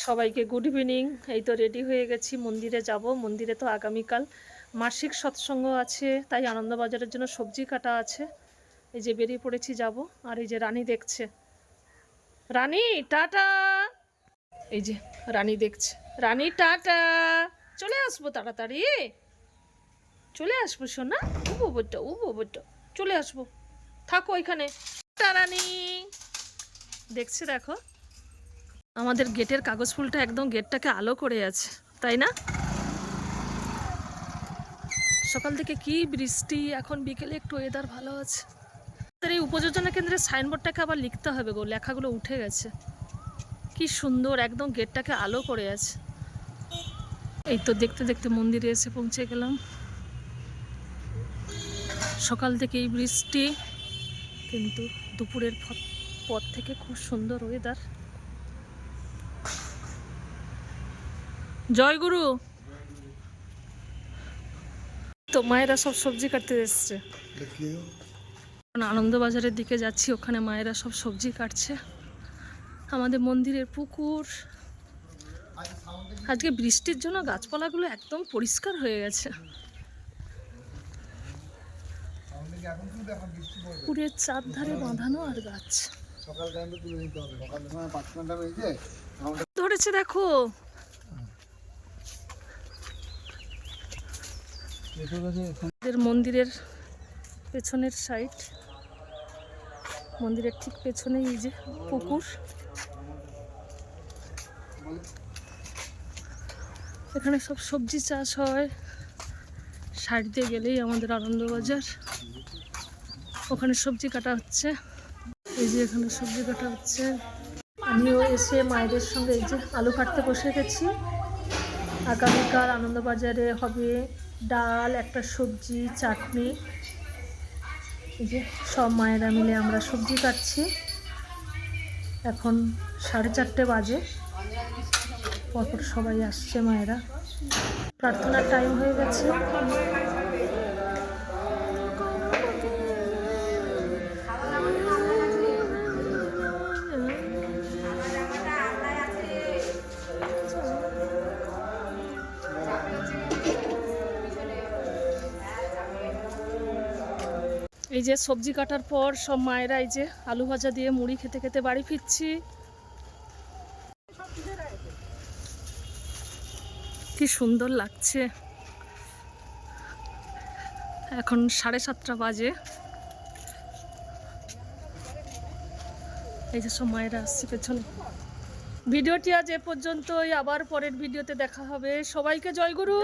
সবাইকে good evening. এই তো রেডি হয়ে গেছি, মন্দিরে যাব। মন্দিরে তো আগামীকাল মাসিক সৎসঙ্গ আছে, তাই আনন্দবাজারের জন্য সবজি কাটা আছে। এই যে বেরিয়ে পড়েছি, যাব। আর এই যে রানী দেখছে, রানী টাটা। এই যে রানী দেখছে, রানী টাটা। চলে আসবো তাড়াতাড়ি, চলে আসবো সোনা। উবো বট্টা, উবো বট্টা, চলে আসবো, থাকো এখানে। রানী দেখছে, দেখো আমাদের গেটের কাগজ ফুলটা একদম গেটটাকে আলো করে আছে, তাই না? সকাল থেকে কি বৃষ্টি, এখন বিকেলে একটু ওয়েদার ভালো আছে। এই উপযোজনা কেন্দ্রের সাইনবোর্ডটাকে আবার লিখতে হবে গো, লেখাগুলো উঠে গেছে। কি সুন্দর, একদম গেটটাকে আলো করে আছে। এই তো দেখতে দেখতে মন্দিরে এসে পৌঁছে গেলাম। সকাল থেকে এই বৃষ্টি, কিন্তু দুপুরের পর থেকে খুব সুন্দর ওয়েদার। জয় গুরু। তো মায়েরা সব সবজি কাটতে এসছে। আনন্দবাজারের দিকে যাচ্ছি, ওখানে মায়েরা সব সবজি কাটছে। আমাদের মন্দিরের পুকুর, আজকে বৃষ্টির জন্য গাছপালাগুলো একদম পরিষ্কার হয়ে গেছে। পুকুরের চারধারে বাঁধানো আর গাছ ধরেছে, দেখো। মন্দিরের পেছনের সাইড, মন্দিরের ঠিক পেছনে এই যে পুকুর। এখানে সব সবজি চাষ হয়। সাইড দিয়ে গেলেই আমাদের আনন্দবাজার, ওখানে সবজি কাটা হচ্ছে। এই যে এখানে সবজি কাটা হচ্ছে। আমিও এসে মায়েদের সঙ্গে এই যে আলু কাটতে বসে গেছি। আগামীকাল আনন্দবাজারে হবে ডাল, একটা সবজি, চাটনি। এই যে সব মায়েরা মিলে আমরা সবজি কাটছি। এখন 4:30 বাজে, পরপর সবাই আসছে মায়েরা। প্রার্থনার টাইম হয়ে গেছে। এই যে সবজি কাটার পর সব মায়েরা এই যে আলু ভাজা দিয়ে মুড়ি খেতে খেতে বাড়ি ফিরছি। কি সুন্দর লাগছে। এখন 7:30 বাজে। এই যে সব মায়েরা আসছে পেছনে। ভিডিওটি আজ এ পর্যন্তই, আবার পরের ভিডিওতে দেখা হবে। সবাইকে জয় গুরু।